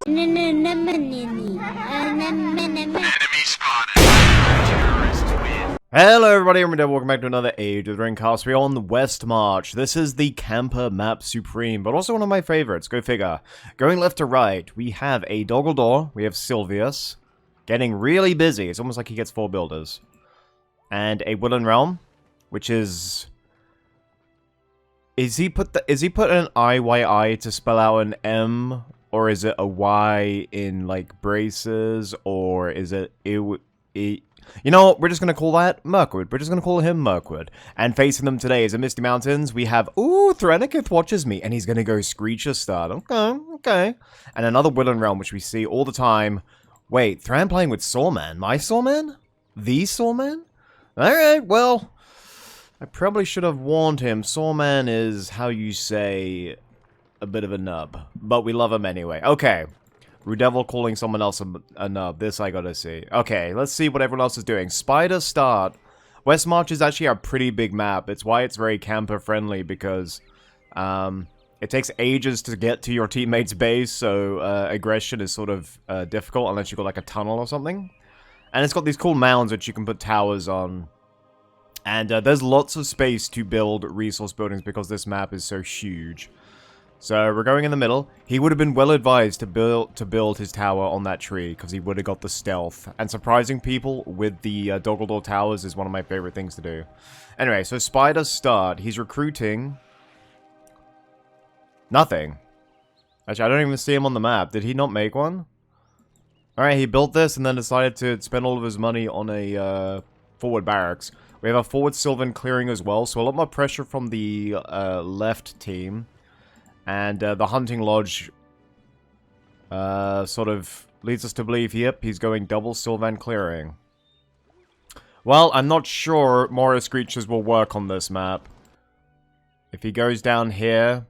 Hello everybody, I'm RuudDevil, welcome back to another Age of the Ringcast. We're on the Westmarch. This is the camper map supreme, but also one of my favorites, go figure. Going left to right, we have a Doggledore, we have Sylvius, getting really busy, it's almost like he gets 4 builders. And a Woodland Realm, which is... Is he put an IYI to spell out an M? Or is it a Y in, like, braces? Or is it... You know what? We're just going to call that Mirkwood. We're just going to call him Mirkwood. And facing them today is the Misty Mountains. We have... Ooh, Threnokith watches me. And he's going to go Screecher start. Okay. And another Woodland Realm, which we see all the time. Wait, Thran playing with Sawman. My Sawman? The Sawman? Alright, well... I probably should have warned him. Sawman is, how you say, a bit of a nub. But we love him anyway. Okay. RuudDevil calling someone else a nub. This I gotta see. Okay, let's see what everyone else is doing. Spider start. Westmarch is actually a pretty big map. It's why it's very camper friendly, because it takes ages to get to your teammate's base, so aggression is sort of difficult unless you've got like a tunnel or something. And it's got these cool mounds which you can put towers on. And there's lots of space to build resource buildings because this map is so huge. So we're going in the middle. He would have been well advised to build his tower on that tree because he would have got the stealth. And surprising people with the Doggledore towers is one of my favorite things to do. Anyway, so Spider start. He's recruiting. Nothing. Actually, I don't even see him on the map. Did he not make one? Alright, he built this and then decided to spend all of his money on a forward barracks. We have a forward Sylvan clearing as well, so a lot more pressure from the left team. And the Hunting Lodge sort of leads us to believe, yep, he's going double Sylvan clearing. Well, I'm not sure Morris Creatures will work on this map. If he goes down here,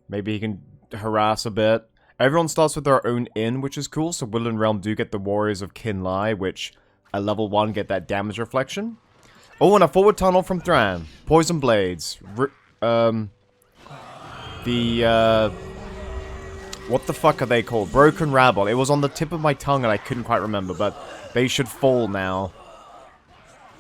maybe he can harass a bit. Everyone starts with their own inn, which is cool, so Woodland Realm do get the Warriors of Kinlai, which... At level 1, get that damage reflection. Oh, and a forward tunnel from Thran. Poison Blades. What the fuck are they called? Broken Rabble. It was on the tip of my tongue and I couldn't quite remember, but they should fall now.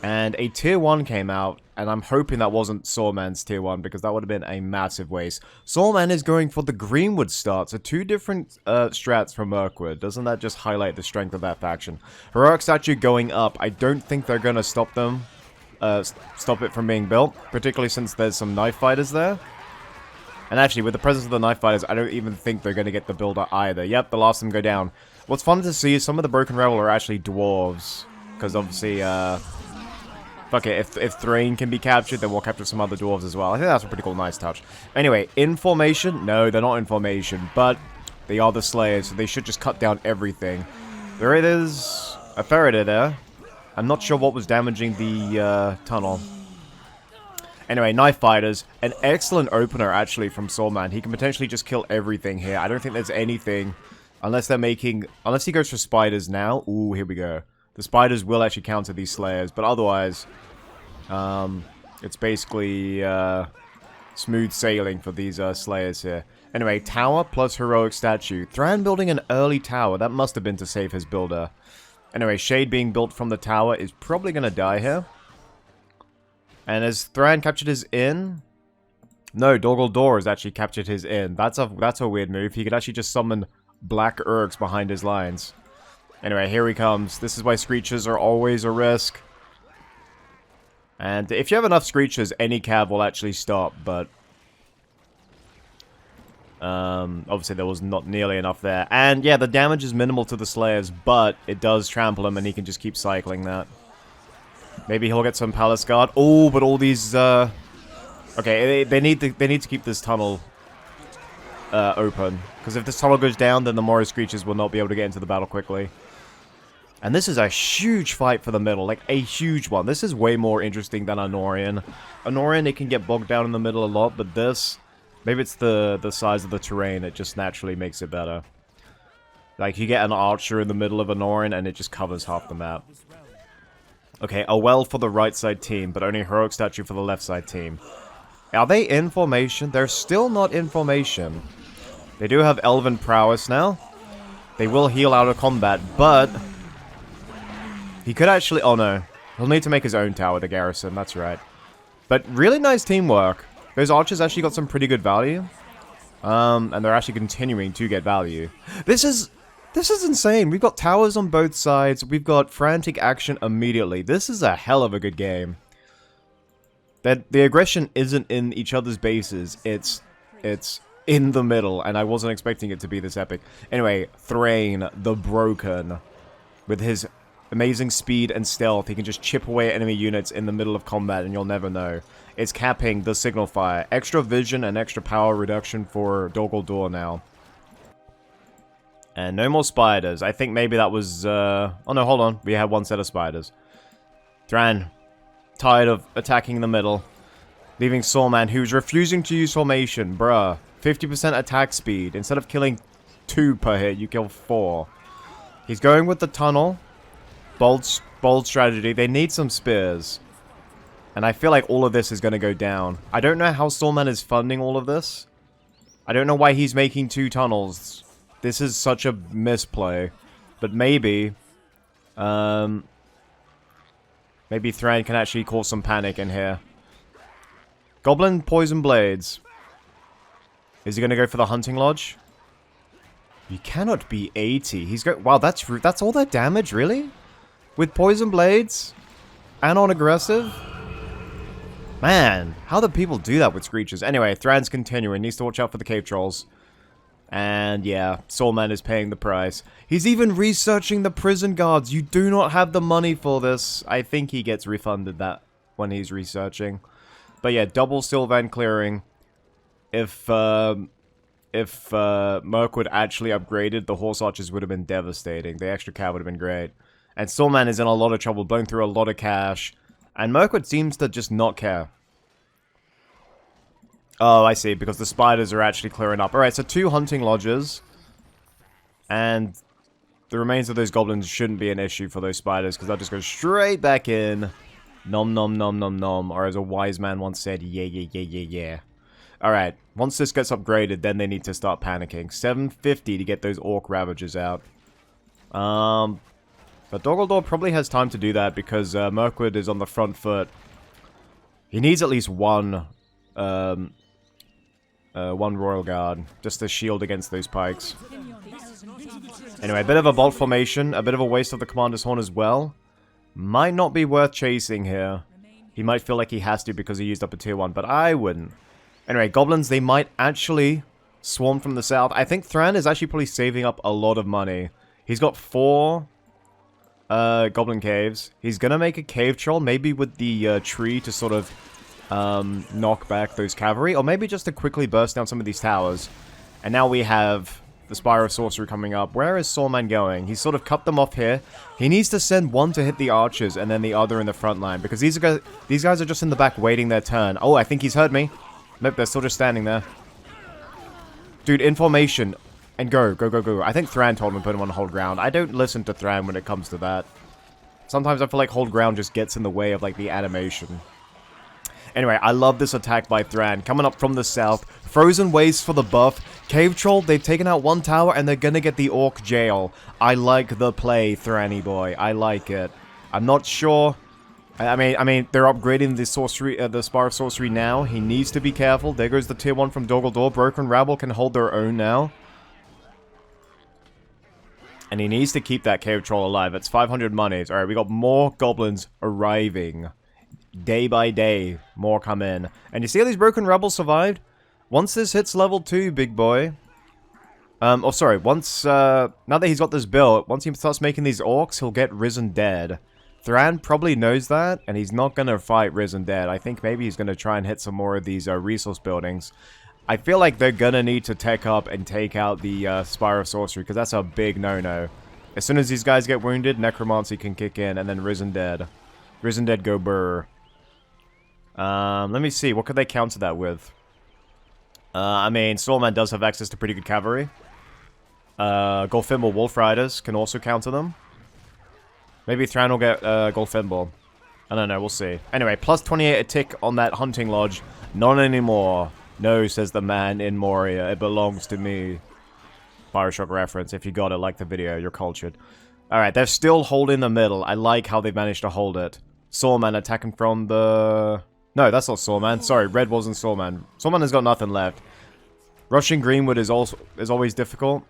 And a tier 1 came out, and I'm hoping that wasn't Sawman's tier 1, because that would have been a massive waste. Sawman is going for the Greenwood start, so 2 different strats from Mirkwood. Doesn't that just highlight the strength of that faction? Heroic Statue going up. I don't think they're going to stop them, stop it from being built, particularly since there's some Knife Fighters there. And actually, with the presence of the Knife Fighters, I don't even think they're going to get the builder either. Yep, the last of them go down. What's fun to see is some of the Broken Rebel are actually dwarves, because obviously, fuck it, if Thrain can be captured, then we'll capture some other dwarves as well. I think that's a pretty cool, nice touch. Anyway, in formation? No, they're not in formation, but they are the Slayers, so they should just cut down everything. There it is. A Faraday there. I'm not sure what was damaging the tunnel. Anyway, Knife Fighters. An excellent opener, actually, from Sawman. He can potentially just kill everything here. I don't think there's anything, unless they're making... Unless he goes for Spiders now. Ooh, here we go. The Spiders will actually counter these Slayers, but otherwise, it's basically smooth sailing for these Slayers here. Anyway, Tower plus Heroic Statue. Thran building an early tower. That must have been to save his builder. Anyway, Shade being built from the tower is probably going to die here. And has Thran captured his inn? No, Doggledore has actually captured his inn. That's a weird move. He could actually just summon Black Urgs behind his lines. Anyway, here he comes. This is why Screechers are always a risk. And if you have enough Screechers, any cav will actually stop, but... obviously there was not nearly enough there. And yeah, the damage is minimal to the Slayers, but it does trample him and he can just keep cycling that. Maybe he'll get some Palace Guard. Oh, but all these, okay, they need to keep this tunnel open. Because if this tunnel goes down, then the Morris Screechers will not be able to get into the battle quickly. And this is a huge fight for the middle, like a huge one. This is way more interesting than Anorian. Anorian, it can get bogged down in the middle a lot, but this, maybe it's the size of the terrain, it just naturally makes it better. Like, you get an archer in the middle of Anorian, and it just covers half the map. Okay, a well for the right side team, but only a Heroic Statue for the left side team. Are they in formation? They're still not in formation. They do have elven prowess now. They will heal out of combat, but he could actually... Oh no. He'll need to make his own tower to garrison, that's right. But really nice teamwork. Those archers actually got some pretty good value. And they're actually continuing to get value. This is insane. We've got towers on both sides. We've got frantic action immediately. This is a hell of a good game. That the aggression isn't in each other's bases. It's in the middle, and I wasn't expecting it to be this epic. Anyway, Thrain the Broken, with his amazing speed and stealth, he can just chip away at enemy units in the middle of combat, and you'll never know. It's capping the signal fire. Extra vision and extra power reduction for Dol now. And no more spiders. I think maybe that was, oh no, hold on. We had one set of spiders. Thran, tired of attacking in the middle. Leaving Soulman, who's refusing to use formation. Bruh. 50% attack speed. Instead of killing 2 per hit, you kill 4. He's going with the tunnel. Bold strategy. They need some spears. And I feel like all of this is going to go down. I don't know how Soulman is funding all of this. I don't know why he's making 2 tunnels. This is such a misplay. But maybe... maybe Thran can actually cause some panic in here. Goblin Poison Blades. Is he going to go for the Hunting Lodge? You cannot be 80. He's going... Wow, that's all that damage, really? With Poison Blades? And on aggressive? Man, how do people do that with Screeches? Anyway, Thran's continuing. Needs to watch out for the Cave Trolls. And yeah, Soulman is paying the price. He's even researching the prison guards. You do not have the money for this. I think he gets refunded that when he's researching. But yeah, double Sylvan clearing. If Mirkwood actually upgraded, the Horse Archers would have been devastating. The extra cav would have been great. And Soulman is in a lot of trouble, blowing through a lot of cash. And Mirkwood seems to just not care. Oh, I see, because the spiders are actually clearing up. Alright, so 2 hunting lodges. And the remains of those goblins shouldn't be an issue for those spiders, because they'll just go straight back in. Nom nom nom nom nom. Or as a wise man once said, yeah, yeah, yeah, yeah, yeah. Alright, once this gets upgraded, then they need to start panicking. 750 to get those Orc Ravagers out. But Dol probably has time to do that because Mirkwood is on the front foot. He needs at least one Royal Guard, just to shield against those pikes. Anyway, a bit of a bolt formation, a bit of a waste of the Commander's Horn as well. Might not be worth chasing here. He might feel like he has to because he used up a tier 1, but I wouldn't. Anyway, goblins, they might actually swarm from the south. I think Thran is actually probably saving up a lot of money. He's got 4 goblin caves. He's gonna make a cave troll, maybe with the tree to sort of knock back those cavalry, or maybe just to quickly burst down some of these towers. And now we have the Spire of Sorcery coming up. Where is Soulman going? He's sort of cut them off here. He needs to send one to hit the archers and then the other in the front line, because these guys are just in the back waiting their turn. Oh, I think he's heard me. Nope, they're still just standing there. Dude, in formation. And go, go, go, go. I think Thran told him to put him on hold ground. I don't listen to Thran when it comes to that. Sometimes I feel like hold ground just gets in the way of, like, the animation. Anyway, I love this attack by Thran. Coming up from the south. Frozen Waste for the buff. Cave Troll, they've taken out one tower and they're gonna get the Orc Jail. I like the play, Thranny boy. I like it. I'm not sure... I mean, they're upgrading the sorcery, the Spire of Sorcery now. He needs to be careful. There goes the tier 1 from Dol. Broken Rabble can hold their own now. And he needs to keep that Cave Troll alive. It's 500 monies. Alright, we got more goblins arriving. Day by day, more come in. And you see how these Broken Rebels survived? Once this hits level 2, big boy... oh, sorry. Once, now that he's got this built, once he starts making these orcs, he'll get Risen Dead. Thran probably knows that, and he's not going to fight Risen Dead. I think maybe he's going to try and hit some more of these resource buildings. I feel like they're going to need to tech up and take out the Spire of Sorcery, because that's a big no-no. As soon as these guys get wounded, Necromancy can kick in, and then Risen Dead. Risen Dead go burr. Let me see, what could they counter that with? I mean, Soulman does have access to pretty good cavalry. Golfimble Wolf Riders can also counter them. Maybe Thran will get Golfimble. I don't know, we'll see. Anyway, plus 28 a tick on that Hunting Lodge. Not anymore. No, says the man in Moria. It belongs to me. Bioshock reference. If you got it, like the video. You're cultured. Alright, they're still holding the middle. I like how they've managed to hold it. Sawman attacking from the... No, that's not Sawman. Sorry, red wasn't Sawman. Sawman has got nothing left. Rushing Greenwood is always difficult.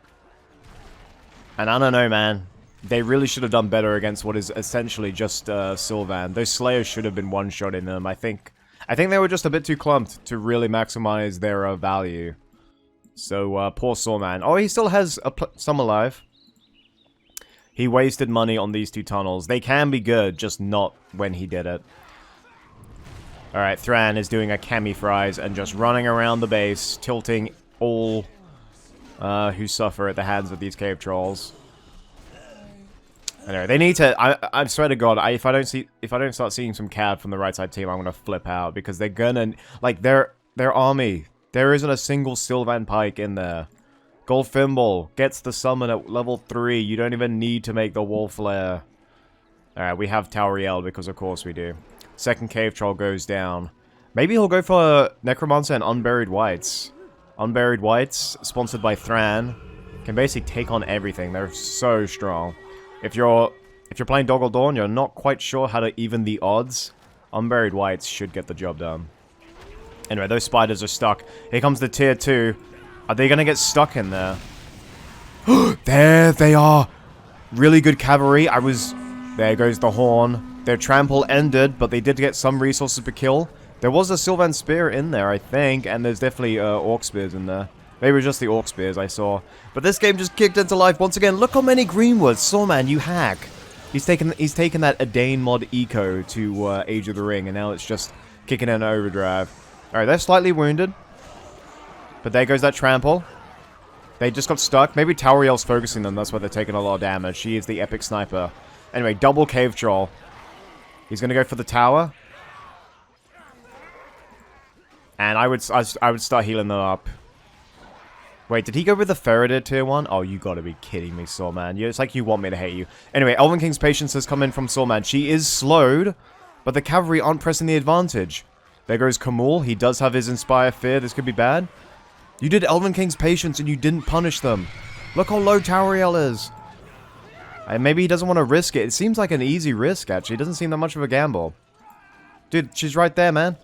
And I don't know, man. They really should have done better against what is essentially just Sylvan. Those Slayers should have been one-shotting them, I think. I think they were just a bit too clumped to really maximize their value. So, poor Sawman. Oh, he still has some alive. He wasted money on these two tunnels. They can be good, just not when he did it. Alright, Thran is doing a cami fries and just running around the base, tilting all who suffer at the hands of these cave trolls. Anyway, they need to. I swear to God, if I don't start seeing some cab from the right side team, I'm gonna flip out because they're gonna like their army. There isn't a single Sylvan Pike in there. Goldfimble gets the summon at level 3. You don't even need to make the wall flare. Alright, we have Tauriel because of course we do. Second cave troll goes down. Maybe he'll go for Necromancer and Unburied Whites. Unburied Whites, sponsored by Thran, can basically take on everything. They're so strong. If you're playing Doggle Dawn, you're not quite sure how to even the odds. Unburied Whites should get the job done. Anyway, those spiders are stuck. Here comes the tier 2. Are they gonna get stuck in there? There they are! Really good cavalry. There goes the horn. Their trample ended, but they did get some resources per kill. There was a Sylvan Spear in there, I think, and there's definitely Orc Spears in there. Maybe it was just the Orc Spears I saw. But this game just kicked into life once again. Look how many Greenwoods. Sawman, you hack. He's taken that Adane mod eco to Age of the Ring, and now it's just kicking in overdrive. Alright, they're slightly wounded. But there goes that trample. They just got stuck. Maybe Tauriel's focusing them. That's why they're taking a lot of damage. She is the epic sniper. Anyway, double cave troll. He's going to go for the tower. And I would start healing them up. Wait, did he go with the Faraday tier 1? Oh, you gotta be kidding me, Sawman. It's like you want me to hate you. Anyway, Elven King's Patience has come in from Sawman. She is slowed, but the cavalry aren't pressing the advantage. There goes Kamul. He does have his Inspire Fear. This could be bad. You did Elven King's Patience and you didn't punish them. Look how low Tauriel is. And maybe he doesn't want to risk it. It seems like an easy risk, actually. It doesn't seem that much of a gamble. Dude, she's right there, man.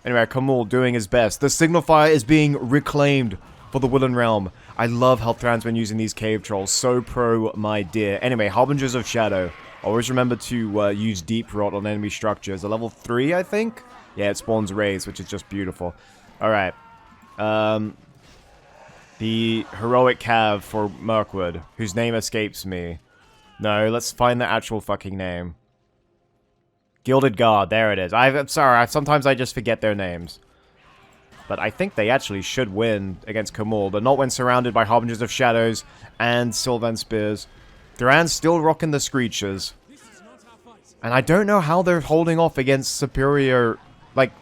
Anyway, Kamul doing his best. The Signifier is being reclaimed for the Woodland Realm. I love how Thran's been using these cave trolls. So pro, my dear. Anyway, Harbingers of Shadow. Always remember to use Deep Rot on enemy structures. A level 3, I think? Yeah, it spawns rays, which is just beautiful. Alright. The Heroic Cav for Mirkwood, whose name escapes me. No, let's find the actual fucking name. Gilded Guard, there it is. I'm sorry, sometimes I just forget their names. But I think they actually should win against Kamul, but not when surrounded by Harbingers of Shadows and Sylvan Spears. Thran's still rocking the Screechers. And I don't know how they're holding off against superior... Like,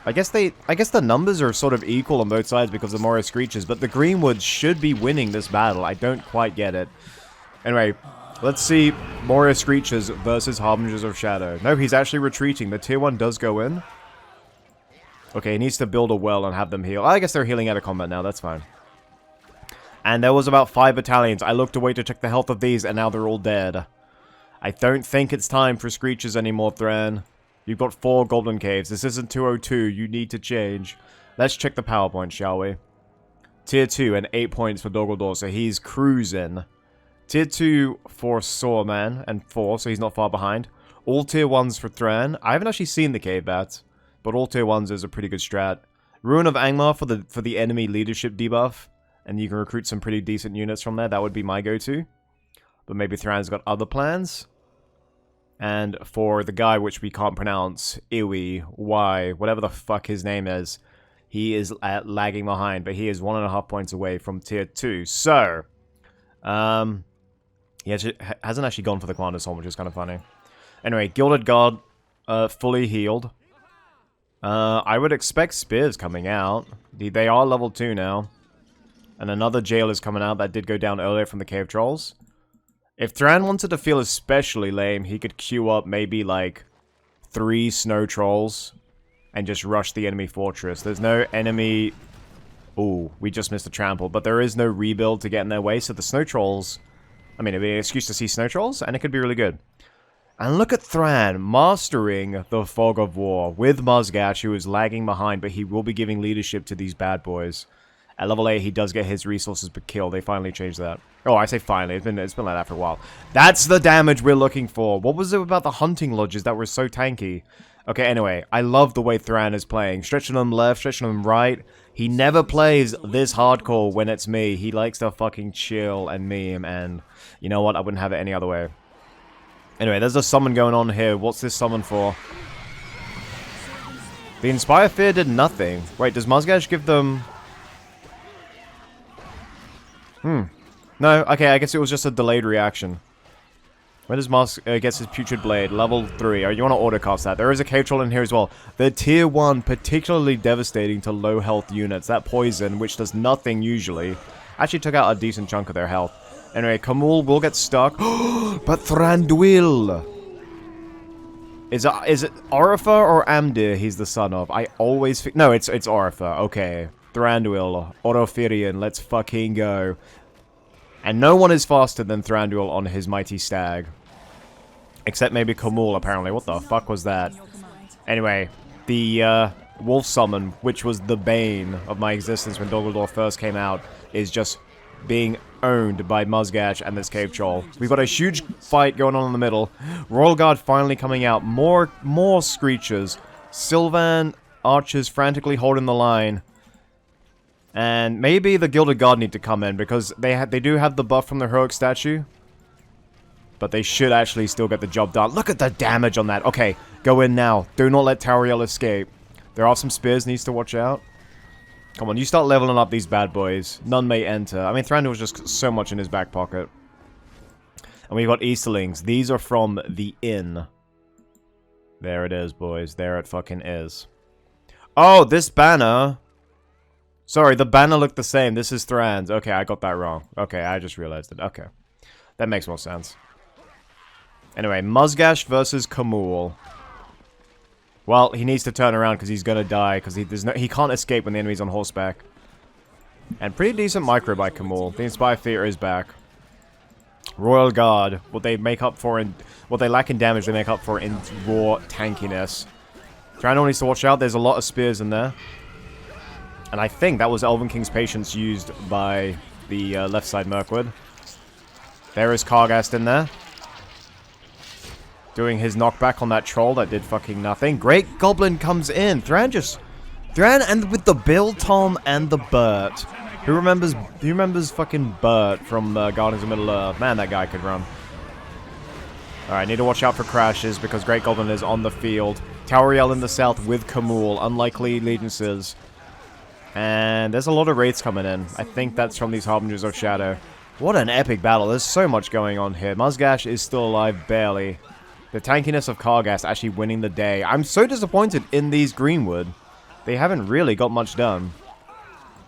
I guess the numbers are sort of equal on both sides because of Moria Screechers, but the Greenwoods should be winning this battle. I don't quite get it. Anyway, let's see Moria Screechers versus Harbingers of Shadow. No, he's actually retreating. The tier 1 does go in. Okay, he needs to build a well and have them heal. I guess they're healing out of combat now, that's fine. And there was about 5 battalions. I looked away to check the health of these, and now they're all dead. I don't think it's time for Screechers anymore, Thran. You've got 4 Goblin Caves. This isn't 202. You need to change. Let's check the PowerPoint, shall we? Tier 2 and 8 points for Doggle so he's cruising. Tier 2 for Sawman and 4, so he's not far behind. All Tier 1s for Thran. I haven't actually seen the Cave Bats, but all Tier 1s is a pretty good strat. Ruin of Angmar for the enemy leadership debuff, and you can recruit some pretty decent units from there. That would be my go-to. But maybe Thran's got other plans. And for the guy which we can't pronounce, Iwi, Y, whatever the fuck his name is, he is lagging behind, but he is 1.5 points away from Tier 2. So, he hasn't actually gone for the Commander Soul, which is kind of funny. Anyway, Gilded Guard, fully healed. I would expect Spears coming out. They are level 2 now. And another Jail is coming out that did go down earlier from the Cave Trolls. If Thran wanted to feel especially lame, he could queue up maybe like 3 Snow Trolls and just rush the enemy fortress. There's no enemy... Ooh, we just missed a trample. But there is no rebuild to get in their way, so the snow trolls... I mean, it'd be an excuse to see snow trolls, and it could be really good. And look at Thran mastering the Fog of War with Musgash, who is lagging behind, but he will be giving leadership to these bad boys. At level 8, he does get his resources per kill. They finally changed that. Oh, I say finally. It's been like that for a while. That's the damage we're looking for. What was it about the hunting lodges that were so tanky? Okay, anyway, I love the way Thran is playing. Stretching them left, stretching them right. He never plays this hardcore when it's me. He likes to fucking chill and meme, and you know what? I wouldn't have it any other way. Anyway, there's a summon going on here. What's this summon for? The Inspire Fear did nothing. Wait, does Musgash give them... No, okay, I guess it was just a delayed reaction. Where does Musk gets his Putrid Blade? Level 3. You want to autocast that. There is a cave troll in here as well. They're tier 1, particularly devastating to low health units. That poison, which does nothing usually, actually took out a decent chunk of their health. Anyway, Kamul will get stuck. But Thranduil! Is it Orifer or Amdir he's the son of? I always... No, it's Orifer. Okay. Thranduil. Orofirian. Let's fucking go. And no one is faster than Thranduil on his mighty stag. Except maybe Kamul, apparently. What the fuck was that? Anyway, the wolf summon, which was the bane of my existence when Dogaldor first came out, is just being owned by Musgash and this cave troll. We've got a huge fight going on in the middle. Royal Guard finally coming out. More Screechers. Sylvan archers frantically holding the line. And maybe the Gilded Guard need to come in, because they do have the buff from the heroic statue. But they should actually still get the job done. Look at the damage on that. Okay, go in now. Do not let Tauriel escape. There are some spears needs to watch out. Come on, you start leveling up these bad boys. None may enter. I mean, Thranduil was just so much in his back pocket. And we've got Easterlings. These are from the inn. There it is, boys. There it fucking is. Oh, this banner... Sorry, the banner looked the same. This is Thran's. Okay, I got that wrong. Okay, I just realized it. Okay. That makes more sense. Anyway, Musgash versus Kamul. Well, he needs to turn around because he's gonna die, because he can't escape when the enemy's on horseback. And pretty decent micro by Kamul. The Inspire Fear is back. Royal Guard, what they make up for in... What they lack in damage, they make up for in raw tankiness. Thranduil needs to watch out. There's a lot of spears in there. And I think that was Elven King's Patience used by the left side Mirkwood. There is Kargast in there. Doing his knockback on that troll that did fucking nothing. Great Goblin comes in. Thran and with the Bill, Tom, and the Burt. Who remembers fucking Burt from Guardians of Middle-earth? Man, that guy could run. Alright, need to watch out for crashes because Great Goblin is on the field. Tauriel in the south with Kamul. Unlikely allegiances. And there's a lot of wraiths coming in. I think that's from these Harbingers of Shadow. What an epic battle. There's so much going on here. Musgash is still alive, barely. The tankiness of Kargast actually winning the day. I'm so disappointed in these Greenwood. They haven't really got much done.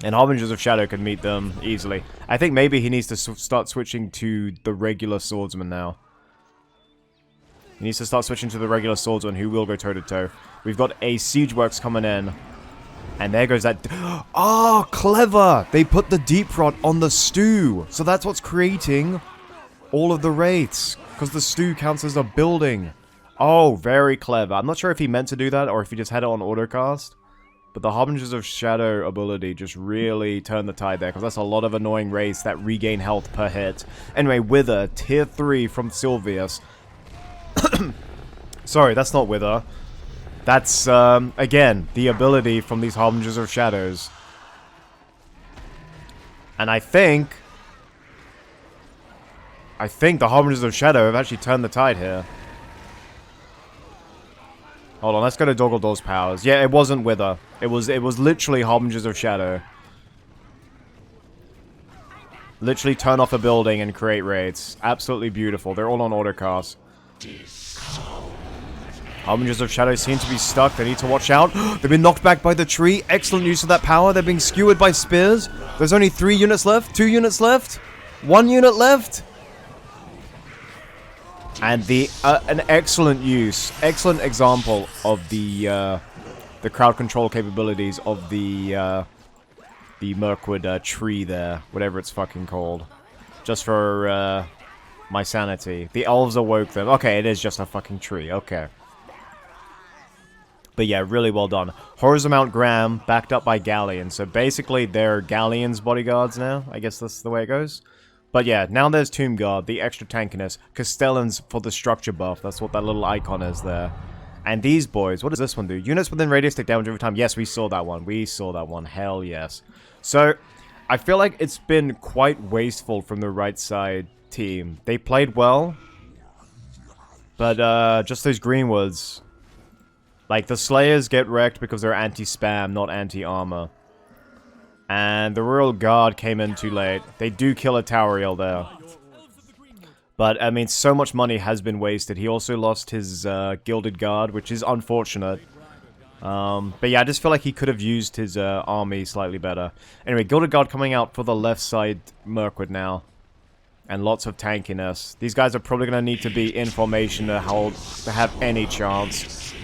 And Harbingers of Shadow can meet them easily. I think maybe he needs to start switching to the regular swordsman now. He needs to start switching to the regular swordsman who will go toe-to-toe. We've got a Siege Works coming in. And there goes that... Oh, clever! They put the Deep Rot on the stew. So that's what's creating all of the wraiths. Because the stew counts as a building. Oh, very clever. I'm not sure if he meant to do that or if he just had it on autocast. But the Harbingers of Shadow ability just really turned the tide there. Because that's a lot of annoying wraiths that regain health per hit. Anyway, Wither, tier 3 from Sylvius. Sorry, that's not Wither. That's, again, the ability from these Harbingers of Shadows. And I think the Harbingers of Shadow have actually turned the tide here. Hold on, let's go to Dogaldor's powers. Yeah, it wasn't Wither. It was literally Harbingers of Shadow. Literally turn off a building and create raids. Absolutely beautiful. They're all on autocast. Harbingers of Shadow seem to be stuck. They need to watch out. They've been knocked back by the tree. Excellent use of that power. They're being skewered by spears. There's only 3 units left. 2 units left. 1 unit left. And an excellent use. Excellent example of the the crowd control capabilities of the Mirkwood tree there, whatever it's fucking called. Just for my sanity. The elves awoke them. Okay, it is just a fucking tree. Okay. But yeah, really well done. Horrors of Mount Graham, backed up by Galleons. So basically, they're Galleons' bodyguards now. I guess that's the way it goes. But yeah, now there's Tomb Guard, the extra tankiness. Castellans for the structure buff. That's what that little icon is there. And these boys, what does this one do? Units within radius take damage every time. Yes, we saw that one. We saw that one. Hell yes. So, I feel like it's been quite wasteful from the right side team. They played well. But just those Greenwoods. Like, the Slayers get wrecked because they're anti-spam, not anti-armor. And the Royal Guard came in too late. They do kill a Toweriel there. But, I mean, so much money has been wasted. He also lost his Gilded Guard, which is unfortunate. But yeah, I just feel like he could have used his army slightly better. Anyway, Gilded Guard coming out for the left side Mirkwood now. And lots of tankiness. These guys are probably going to need to be in formation to have any chance.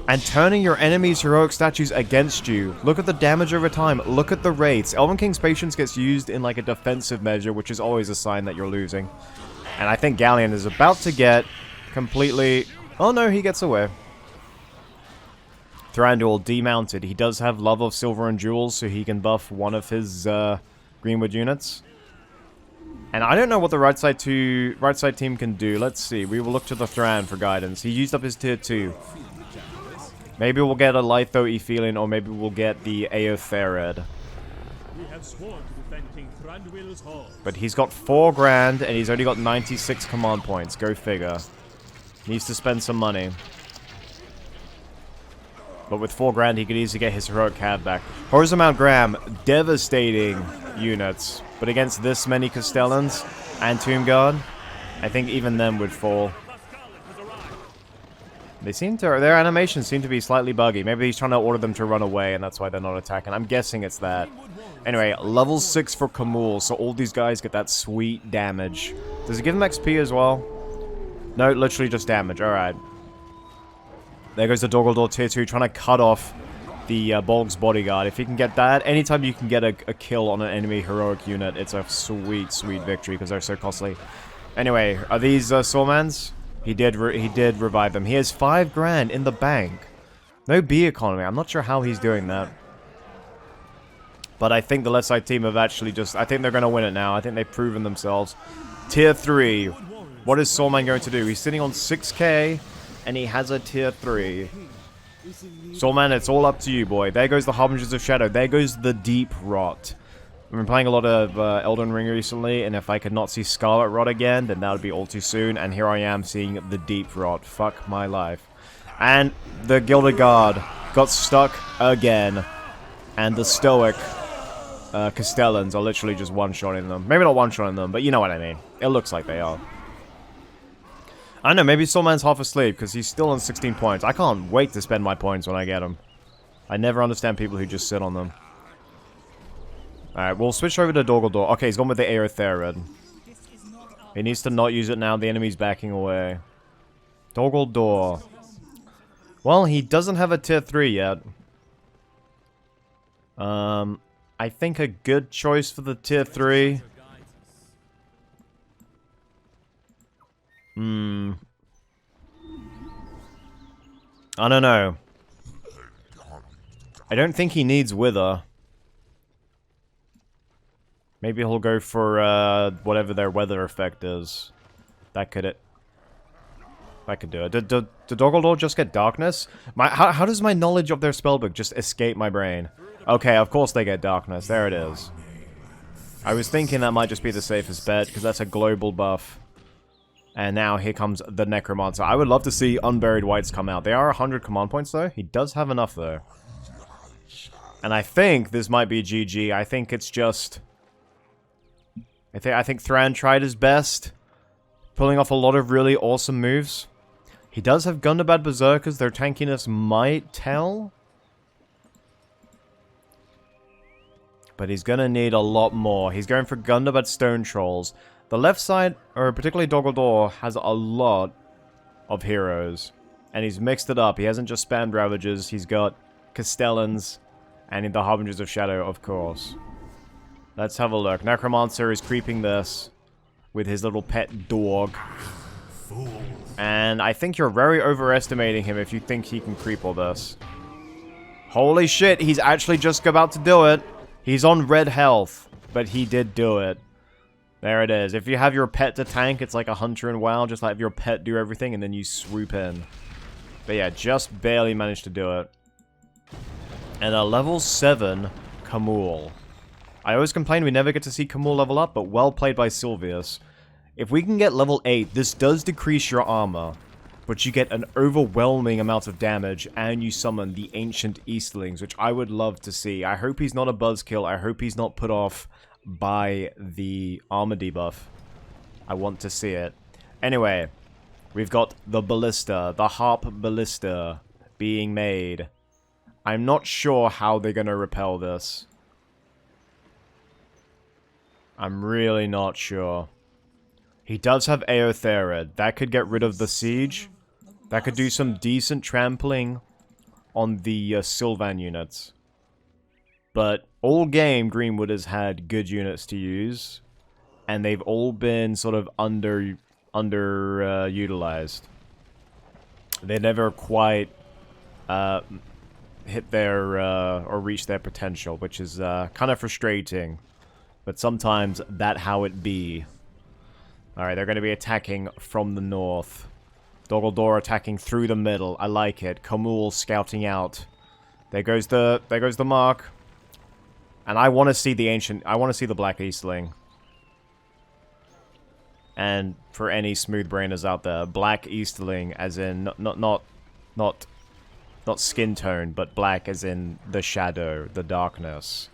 And turning your enemy's heroic statues against you. Look at the damage over time. Look at the rates. Elven King's Patience gets used in like a defensive measure, which is always a sign that you're losing. And I think Galleon is about to get completely... Oh no, he gets away. Thranduil demounted. He does have Love of Silver and Jewels, so he can buff one of his Greenwood units. And I don't know what the right side team can do. Let's see. We will look to the Thran for guidance. He used up his tier 2. Maybe we'll get a Litho Ephelion, or maybe we'll get the Aothared. But he's got 4 grand, and he's only got 96 command points. Go figure. Needs to spend some money. But with 4 grand, he could easily get his heroic cav back. Horrors of Mount Graham, devastating units. But against this many Castellans and Tomb Guard, I think even them would fall. They seem to, their animations seem to be slightly buggy. Maybe he's trying to order them to run away, and that's why they're not attacking. I'm guessing it's that. Anyway, level 6 for Kamul, so all these guys get that sweet damage. Does it give them XP as well? No, literally just damage. Alright. There goes the Dogaldor tier 2, trying to cut off the Bolg's bodyguard. If he can get that, anytime you can get a kill on an enemy heroic unit, it's a sweet, sweet victory, because they're so costly. Anyway, are these Sawmans? He did revive them. He has 5 grand in the bank. No B economy. I'm not sure how he's doing that. But I think the left side team have actually just... I think they're going to win it now. I think they've proven themselves. Tier 3. What is Soulman going to do? He's sitting on 6k, and he has a tier 3. Soulman, it's all up to you, boy. There goes the Harbingers of Shadow. There goes the Deep Rot. I've been playing a lot of Elden Ring recently, and if I could not see Scarlet Rot again, then that would be all too soon. And here I am seeing the Deep Rot. Fuck my life. And the Gilded Guard got stuck again. And the Stoic Castellans are literally just one-shotting them. Maybe not one-shotting them, but you know what I mean. It looks like they are. I don't know, maybe Soulman's half asleep, because he's still on 16 points. I can't wait to spend my points when I get them. I never understand people who just sit on them. Alright, we'll switch over to Dogaldor. Okay, he's gone with the Aothared. He needs to not use it now. The enemy's backing away. Dogaldor. Well, he doesn't have a tier 3 yet. I think a good choice for the tier 3. I don't know. I don't think he needs Wither. Maybe he'll go for whatever their weather effect is. That could do it. Did Dogaldor just get Darkness? How does my knowledge of their spellbook just escape my brain? Okay, of course they get Darkness. There it is. I was thinking that might just be the safest bet, because that's a global buff. And now here comes the Necromancer. I would love to see Unburied Wights come out. They are 100 command points, though. He does have enough, though. And I think this might be GG. I think it's just... I think Thran tried his best, pulling off a lot of really awesome moves. He does have Gundabad Berserkers. Their tankiness might tell. But he's going to need a lot more. He's going for Gundabad Stone Trolls. The left side, or particularly Dogaldor, has a lot of heroes. And he's mixed it up. He hasn't just spammed Ravagers. He's got Castellans, and in the Harbingers of Shadow, of course. Let's have a look. Necromancer is creeping this with his little pet dog. And I think you're very overestimating him if you think he can creep all this. Holy shit, he's actually just about to do it. He's on red health, but he did do it. There it is. If you have your pet to tank, it's like a hunter in WoW. Just let your pet do everything, and then you swoop in. But yeah, just barely managed to do it. And a level 7 Kamul. I always complain we never get to see Kamul level up, but well played by Sylvius. If we can get level 8, this does decrease your armor, but you get an overwhelming amount of damage, and you summon the Ancient Eastlings, which I would love to see. I hope he's not a buzzkill. I hope he's not put off by the armor debuff. I want to see it. Anyway, we've got the Ballista, the Harp Ballista being made. I'm not sure how they're going to repel this. I'm really not sure. He does have Aeotherid. That could get rid of the siege. That could do some decent trampling on the Sylvan units. But all game, Greenwood has had good units to use. And they've all been sort of underutilized. They never quite hit their, or reach their potential, which is kind of frustrating. But sometimes that how it be. Alright, they're going to be attacking from the north. Dogaldor attacking through the middle. I like it. Kamul scouting out. There goes the mark. And I want to see the ancient... I want to see the Black Eastling. And for any smooth brainers out there, Black Eastling as in... Not skin tone, but black as in the shadow, the darkness.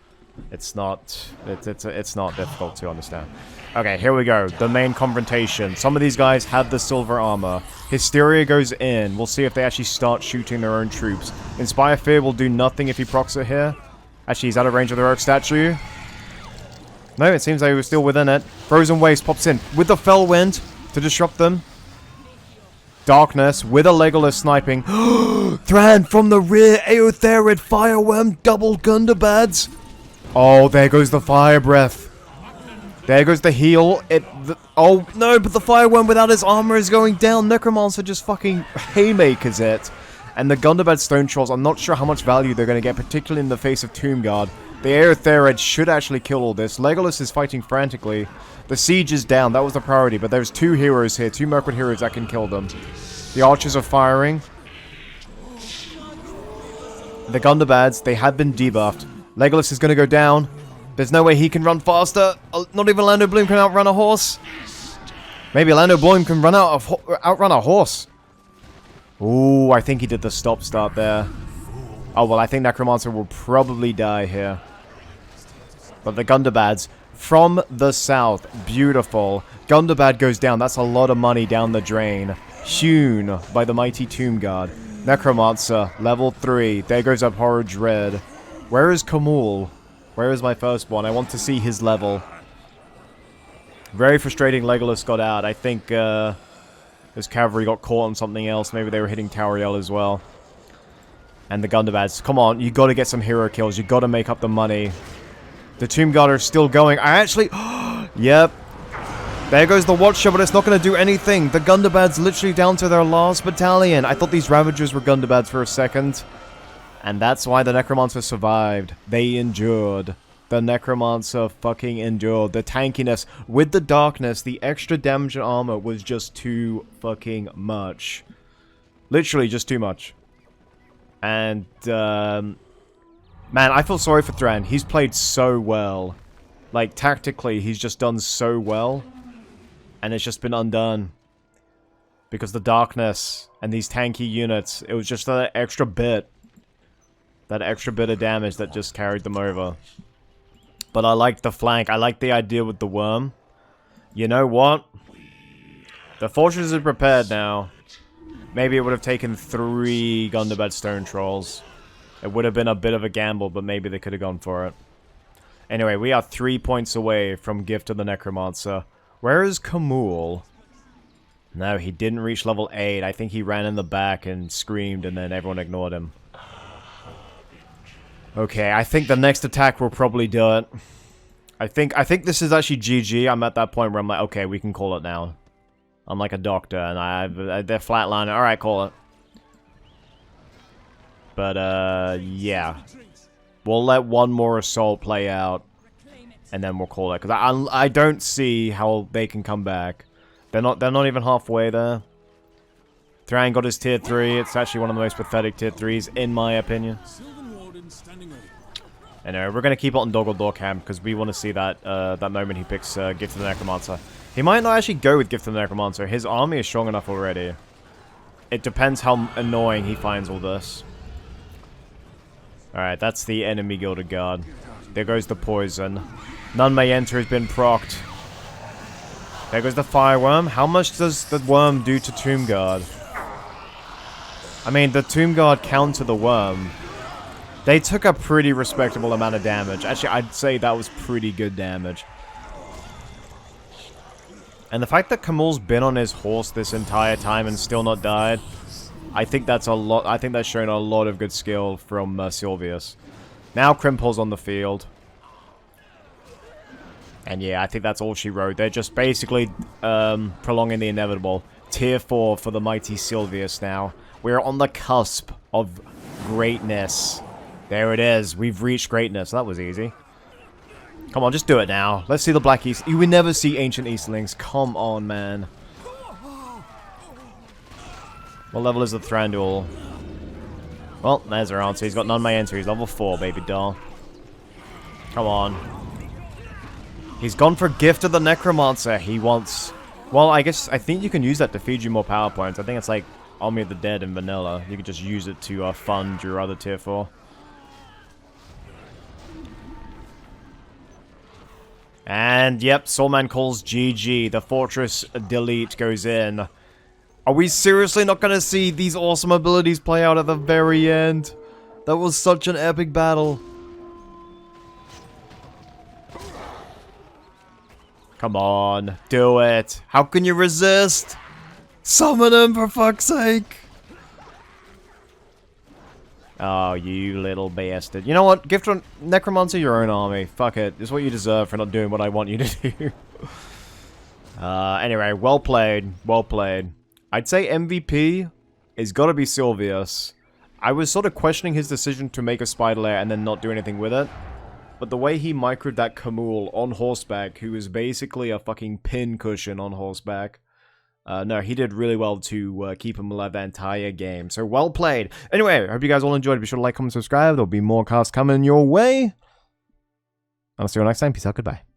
It's not difficult to understand. Okay, here we go. The main confrontation. Some of these guys have the silver armor. Hysteria goes in. We'll see if they actually start shooting their own troops. Inspire Fear will do nothing if he procs it here. Actually, he's out of range of the rogue statue. No, it seems like he was still within it. Frozen Waste pops in with the Fell Wind to disrupt them. Darkness with a Legolas sniping. Thran from the rear. Aeotherid, Firewhelm, double Gundabad's. Oh, there goes the Fire Breath. There goes the heal. Oh, no, but the Firewhelm without his armor is going down. Necromancer just fucking haymakers it. And the Gundabad Stone Trolls, I'm not sure how much value they're going to get, particularly in the face of Tomb Guard. The Aeotherid should actually kill all this. Legolas is fighting frantically. The siege is down. That was the priority, but there's 2 heroes here. 2 Mirkwood heroes that can kill them. The archers are firing. The Gundabads, they have been debuffed. Legolas is going to go down. There's no way he can run faster. Not even Orlando Bloom can outrun a horse. Maybe Orlando Bloom can outrun a horse. Ooh, I think he did the stop-start there. Oh, well, I think Necromancer will probably die here. But the Gundabads from the south. Beautiful. Gundabad goes down. That's a lot of money down the drain. Hewn by the mighty Tomb Guard. Necromancer, level 3. There goes Abhorror Dread. Where is Kamul? Where is my firstborn? I want to see his level. Very frustrating Legolas got out. I think his cavalry got caught on something else. Maybe they were hitting Tauriel as well. And the Gundabads. Come on, you got to get some hero kills. You got to make up the money. The Tomb Guard are still going. I actually... Yep. There goes the Watcher, but it's not going to do anything. The Gundabad's literally down to their last battalion. I thought these Ravagers were Gundabads for a second. And that's why the Necromancer survived. They endured. The Necromancer fucking endured. The tankiness with the darkness, the extra damage and armor was just too fucking much. Literally just too much. And, man, I feel sorry for Thran. He's played so well. Like, tactically, he's just done so well. And it's just been undone. Because the darkness and these tanky units, it was just that extra bit. That extra bit of damage that just carried them over. But I like the flank. I like the idea with the worm. You know what? The fortress is prepared now. Maybe it would have taken 3 Gundabad Stone Trolls. It would have been a bit of a gamble, but maybe they could have gone for it. Anyway, we are 3 points away from Gift of the Necromancer. Where is Kamul? No, he didn't reach level 8. I think he ran in the back and screamed, and then everyone ignored him. Okay, I think the next attack will probably do it. I think this is actually GG. I'm at that point where I'm like, okay, we can call it now. I'm like a doctor, and they're flatlining. All right, call it. But yeah, we'll let one more assault play out, and then we'll call it. Because I don't see how they can come back. They're not even halfway there. Thran got his tier 3. It's actually one of the most pathetic tier 3s, in my opinion. Anyway, we're going to keep it on Doggle Camp, because we want to see that that moment he picks Gift of the Necromancer. He might not actually go with Gift of the Necromancer. His army is strong enough already. It depends how annoying he finds all this. Alright, that's the enemy Gilded Guard. There goes the poison. None may enter has been procced. There goes the Fireworm. How much does the worm do to Tomb Guard? I mean, the Tomb Guard counter the worm. They took a pretty respectable amount of damage. Actually, I'd say that was pretty good damage. And the fact that Kamul's been on his horse this entire time and still not died, I think that's a lot. I think that's shown a lot of good skill from Sylvius. Now Krimpol's on the field. And yeah, I think that's all she wrote. They're just basically prolonging the inevitable. Tier 4 for the mighty Sylvius now. We're on the cusp of greatness. There it is. We've reached greatness. That was easy. Come on, just do it now. Let's see the Black East. You would never see Ancient Eastlings. Come on, man. What level is the Thranduil? Well, there's our answer. He's got none may enter. He's level 4, baby doll. Come on. He's gone for Gift of the Necromancer. He wants... Well, I think you can use that to feed you more power points. I think it's like Army of the Dead in vanilla. You could just use it to fund your other tier 4. And, yep, Soulman calls GG. The Fortress Delete goes in. Are we seriously not going to see these awesome abilities play out at the very end? That was such an epic battle. Come on, do it. How can you resist? Summon him, for fuck's sake. Oh, you little bastard. You know what? Gift of Necromancer your own army. Fuck it. It's what you deserve for not doing what I want you to do. Anyway, well played. Well played. I'd say MVP is gotta be Sylvius. I was sort of questioning his decision to make a spider lair and then not do anything with it. But the way he microed that Kamul on horseback, who is basically a fucking pin cushion on horseback. No, he did really well to keep him alive the entire game. So, well played. Anyway, I hope you guys all enjoyed. Be sure to like, comment, subscribe. There'll be more casts coming your way. I'll see you next time. Peace out. Goodbye.